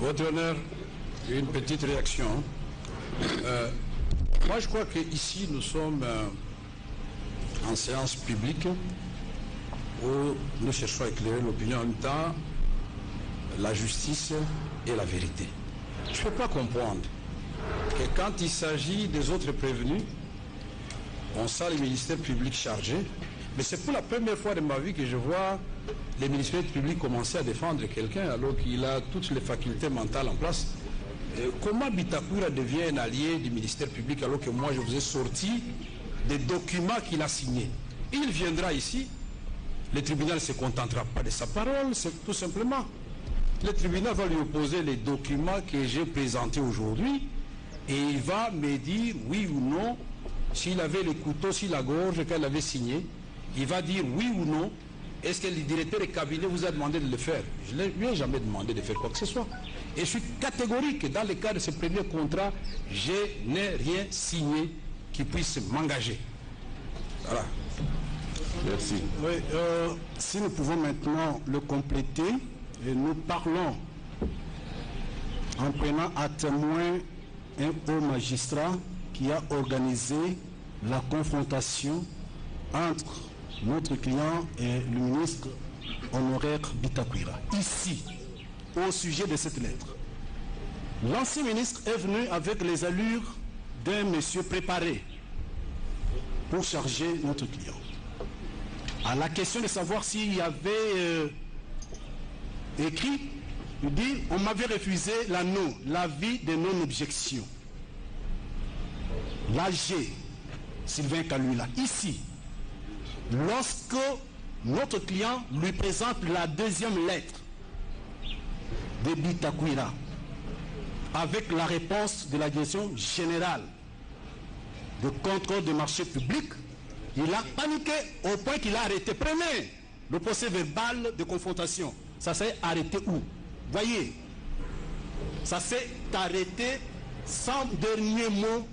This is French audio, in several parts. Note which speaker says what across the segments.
Speaker 1: Votre honneur, une petite réaction. Moi, je crois qu'ici, nous sommes en séance publique où nous cherchons à éclairer l'opinion en même temps, la justice et la vérité. Je ne peux pas comprendre que quand il s'agit des autres prévenus, on sent les ministères publics chargés, mais c'est pour la première fois de ma vie que je vois les ministères publics commencer à défendre quelqu'un alors qu'il a toutes les facultés mentales en place. Comment Bitakwira devient un allié du ministère public alors que moi je vous ai sorti des documents qu'il a signés? Il viendra ici, le tribunal ne se contentera pas de sa parole, c'est tout simplement. Le tribunal va lui opposer les documents que j'ai présentés aujourd'hui et il va me dire oui ou non, s'il avait le couteau sur la gorge qu'elle avait signé, il va dire oui ou non, est-ce que le directeur de cabinet vous a demandé de le faire? Je ne lui ai jamais demandé de faire quoi que ce soit. Et je suis catégorique, dans le cas de ce premier contrat, je n'ai rien signé qui puisse m'engager. Voilà.
Speaker 2: Merci.
Speaker 3: Oui, si nous pouvons maintenant le compléter, et nous parlons en prenant à témoin un haut magistrat qui a organisé la confrontation entre notre client et le ministre honoraire Bitakwira. Ici, au sujet de cette lettre, l'ancien ministre est venu avec les allures d'un monsieur préparé pour charger notre client. À la question de savoir s'il y avait écrit, il dit, on m'avait refusé l'avis de non-objection. L'AG, Sylvain Kalula, ici, lorsque notre client lui présente la deuxième lettre de Bitakwira, avec la réponse de la direction générale de contrôle des marchés publics, il a paniqué au point qu'il a arrêté. Prenez le procès verbal de confrontation. Ça s'est arrêté où? Voyez, ça s'est arrêté sans dernier mot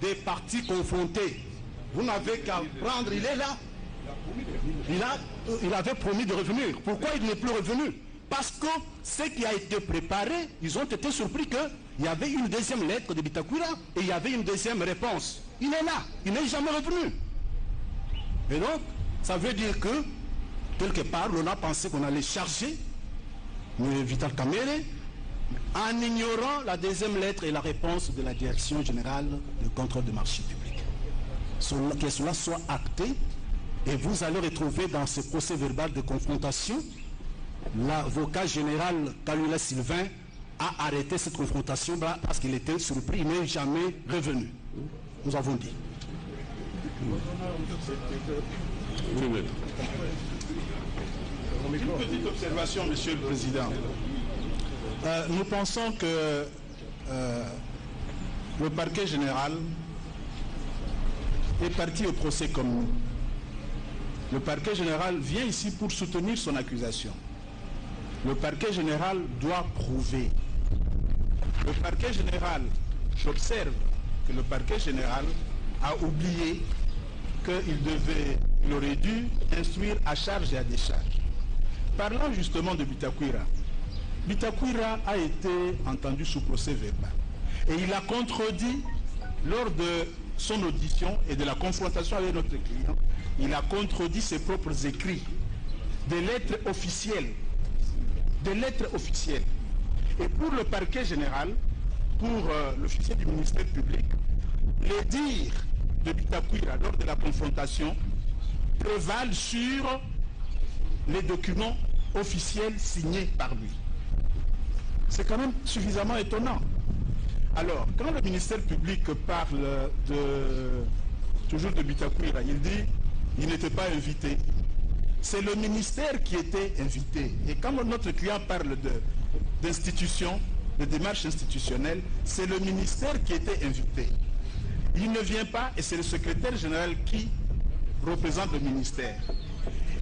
Speaker 3: des parties confrontées. Vous n'avez qu'à prendre, il est là. Il avait promis de revenir. Pourquoi il n'est plus revenu? Parce que ce qui a été préparé, ils ont été surpris qu'il y avait une deuxième lettre de Bitakwira et il y avait une deuxième réponse. Il est là, il n'est jamais revenu. Et donc, ça veut dire que, quelque part, on a pensé qu'on allait charger M. Vital Kamerhe en ignorant la deuxième lettre et la réponse de la direction générale de contrôle des marchés publics. Que cela soit acté, et vous allez retrouver dans ce procès verbal de confrontation, l'avocat général Kalula Sylvain a arrêté cette confrontation parce qu'il était surpris, il n'est jamais revenu. Nous avons dit.
Speaker 2: Une petite observation, Monsieur le Président.
Speaker 3: Nous pensons que le parquet général est parti au procès comme nous. Le parquet général vient ici pour soutenir son accusation. Le parquet général doit prouver. Le parquet général, j'observe que le parquet général a oublié qu'il aurait dû instruire à charge et à décharge. Parlant justement de Bitakwira, Bitakwira a été entendu sous procès verbal. Et il a contredit, lors de son audition et de la confrontation avec notre client, il a contredit ses propres écrits, des lettres officielles. Des lettres officielles. Et pour le parquet général, pour l'officier du ministère public, les dires de Bitakwira lors de la confrontation prévalent sur les documents officiels signés par lui. C'est quand même suffisamment étonnant. Alors, quand le ministère public parle toujours de Bitakwira, il dit qu'il n'était pas invité. C'est le ministère qui était invité. Et quand notre client parle d'institutions, de démarches institutionnelles, c'est le ministère qui était invité. Il ne vient pas et c'est le secrétaire général qui représente le ministère.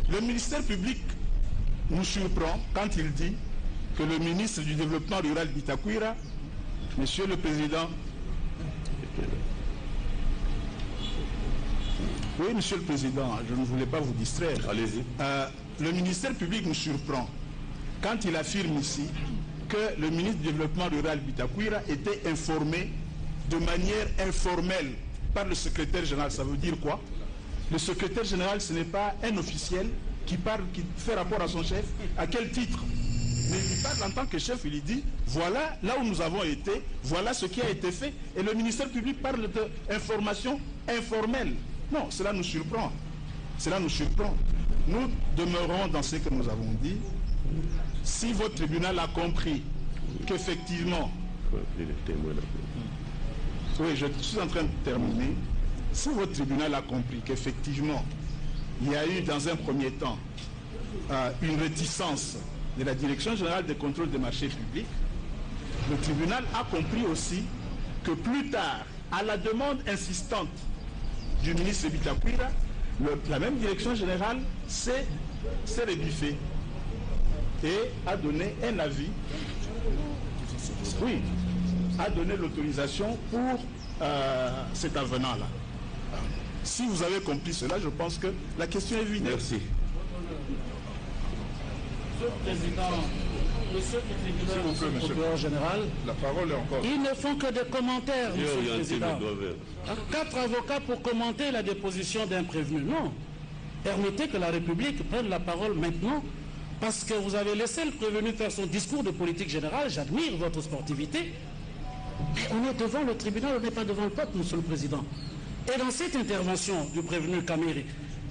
Speaker 3: Le ministère public nous surprend quand il dit que le ministre du Développement rural Bitakwira, Monsieur le Président, oui, Monsieur le Président, je ne voulais pas vous distraire.
Speaker 2: Allez-y.
Speaker 3: Le ministère public nous surprend quand il affirme ici que le ministre du Développement rural Bitakwira était informé de manière informelle par le secrétaire général. Ça veut dire quoi? Le secrétaire général, ce n'est pas un officiel qui parle, qui fait rapport à son chef. À quel titre? Mais il parle en tant que chef, il lui dit, voilà là où nous avons été, voilà ce qui a été fait. Et le ministère public parle d'informations informelles. Non, cela nous surprend. Cela nous surprend. Nous demeurons dans ce que nous avons dit. Si votre tribunal a compris qu'effectivement... Oui, je suis en train de terminer. Si votre tribunal a compris qu'effectivement, il y a eu dans un premier temps une réticence de la Direction générale des contrôles des marchés publics, le tribunal a compris aussi que plus tard, à la demande insistante du ministre Bitakwira, la même Direction générale s'est rébuffée et a donné un avis, oui, a donné l'autorisation pour cet avenant-là. Si vous avez compris cela, je pense que la question est vide.
Speaker 2: Merci.
Speaker 4: Monsieur le Président, Monsieur le Procureur général,
Speaker 2: La parole est encore.
Speaker 4: ils ne font que des commentaires, Monsieur le Président. 4 avocats pour commenter la déposition d'un prévenu. Non. Permettez que la République prenne la parole maintenant, parce que vous avez laissé le prévenu faire son discours de politique générale. J'admire votre sportivité. Mais on est devant le tribunal, on n'est pas devant le peuple, Monsieur le Président. Et dans cette intervention du prévenu Kamiri,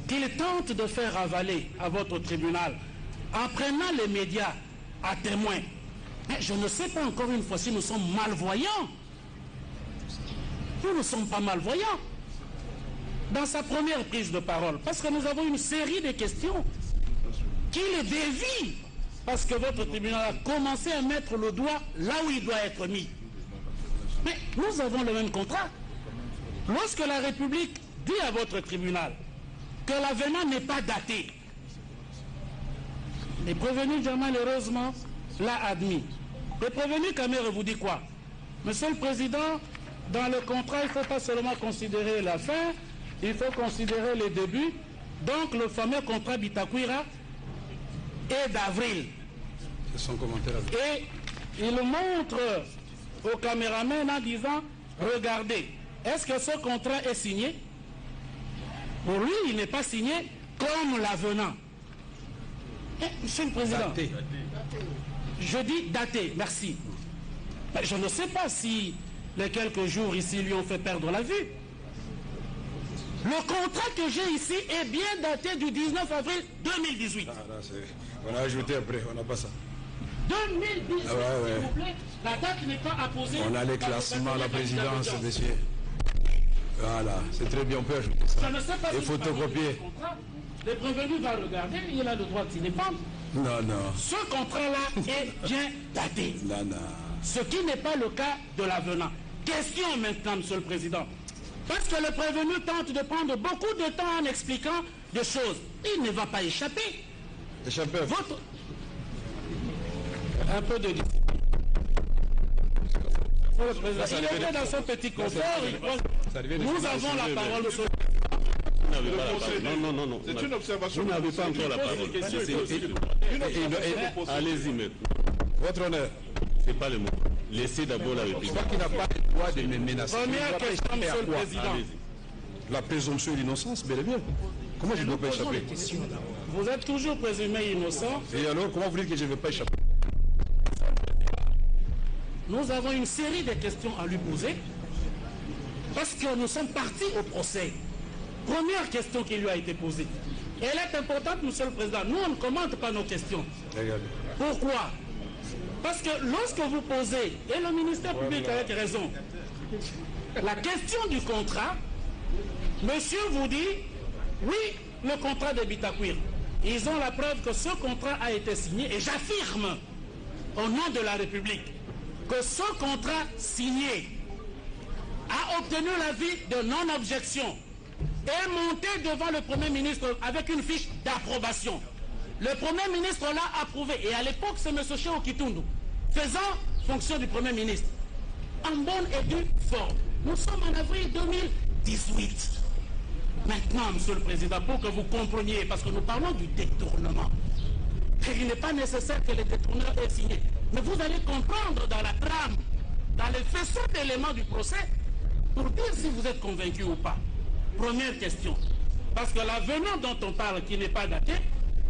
Speaker 4: qu'il tente de faire avaler à votre tribunal, en prenant les médias à témoin, mais je ne sais pas encore une fois si nous sommes malvoyants. Nous ne sommes pas malvoyants. Dans sa première prise de parole, parce que nous avons une série de questions qui les dévient, parce que votre tribunal a commencé à mettre le doigt là où il doit être mis. Mais nous avons le même contrat. Lorsque la République dit à votre tribunal que l'avenant n'est pas daté, le prévenu Jamal, heureusement, l'a admis. Le prévenu Kamere vous dit quoi? Monsieur le Président, dans le contrat, il ne faut pas seulement considérer la fin, il faut considérer les débuts. Donc le fameux contrat Bitakwira est d'avril.
Speaker 1: C'est son commentaire.
Speaker 4: Et il montre au caméraman en disant, regardez, est-ce que ce contrat est signé? Pour lui, il n'est pas signé comme l'avenant. Monsieur le Président,
Speaker 1: Daté.
Speaker 4: je dis daté, merci. Ben, je ne sais pas si les quelques jours ici lui ont fait perdre la vue. Le contrat que j'ai ici est bien daté du 19 avril 2018.
Speaker 1: Ah, là, on a ajouté après, on n'a pas ça.
Speaker 4: 2018,
Speaker 1: Ah, ouais.
Speaker 4: s'il vous plaît. La date n'est pas apposée.
Speaker 1: On a les classements à la présidence, monsieur. Voilà, c'est très bien, on peut ajouter ça.
Speaker 4: Je ne sais pas
Speaker 1: Et
Speaker 4: si
Speaker 1: photocopier.
Speaker 4: le prévenu va regarder, il a le droit de s'y défendre.
Speaker 1: Non, non.
Speaker 4: Ce contrat-là est bien daté.
Speaker 1: Non, non.
Speaker 4: Ce qui n'est pas le cas de l'avenant. Question maintenant, Monsieur le Président. Parce que le prévenu tente de prendre beaucoup de temps en expliquant des choses. Il ne va pas échapper.
Speaker 1: Échappé.
Speaker 4: Votre... Un peu de discipline. Monsieur le Président, il était dans son petit confort. Nous avons la parole, Monsieur le Président.
Speaker 2: Non. C'est une observation.
Speaker 5: Vous n'avez pas encore la parole. Allez-y maintenant.
Speaker 1: Votre honneur.
Speaker 5: C'est pas le mot. Laissez d'abord la République.
Speaker 1: Je crois qu'il n'a pas le droit de me menacer.
Speaker 4: Première question, Monsieur le Président.
Speaker 1: La présomption d'innocence, bel et bien. Comment je ne dois pas échapper?
Speaker 4: Vous êtes toujours présumé innocent.
Speaker 1: Et alors, comment vous dites que je ne vais pas échapper?
Speaker 4: Nous avons une série de questions à lui poser parce que nous sommes partis au procès. Première question qui lui a été posée. Elle est importante, Monsieur le Président. Nous, on ne commente pas nos questions.
Speaker 1: Regardez.
Speaker 4: Pourquoi? Parce que lorsque vous posez, et le ministère public avec raison, la question du contrat, monsieur vous dit, oui, le contrat de Bitakwira. Ils ont la preuve que ce contrat a été signé, et j'affirme, au nom de la République, que ce contrat signé a obtenu l'avis de non-objection et monté devant le Premier ministre avec une fiche d'approbation. Le Premier ministre l'a approuvé, et à l'époque, c'est M. Cheikh Kitundu, faisant fonction du Premier ministre, en bonne et due forme. Nous sommes en avril 2018. Maintenant, Monsieur le Président, pour que vous compreniez, parce que nous parlons du détournement, et il n'est pas nécessaire que le détourneur ait signé. Mais vous allez comprendre dans la trame, dans les faisceaux d'éléments du procès, pour dire si vous êtes convaincu ou pas. Première question. Parce que l'avenant dont on parle, qui n'est pas daté,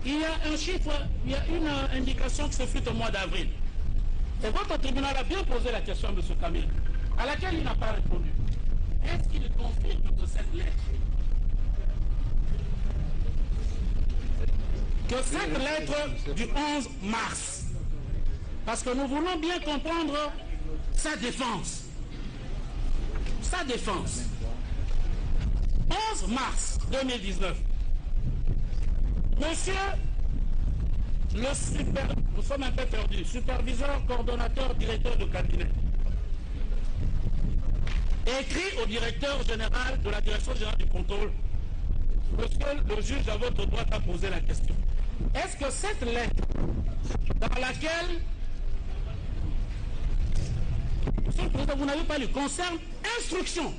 Speaker 4: il y a un chiffre, il y a une indication que ce fut au mois d'avril. Et votre tribunal a bien posé la question à M. Camille, à laquelle il n'a pas répondu. Est-ce qu'il confirme que cette lettre, du 11 mars, parce que nous voulons bien comprendre sa défense. Sa défense. 11 mars 2019. Monsieur nous sommes un peu perdus, superviseur, coordonnateur, directeur de cabinet, écrit au directeur général de la direction générale du contrôle. Monsieur le juge à votre droite a posé la question. Est-ce que cette lettre dans laquelle, Monsieur le Président, vous n'avez pas lu, concerne instruction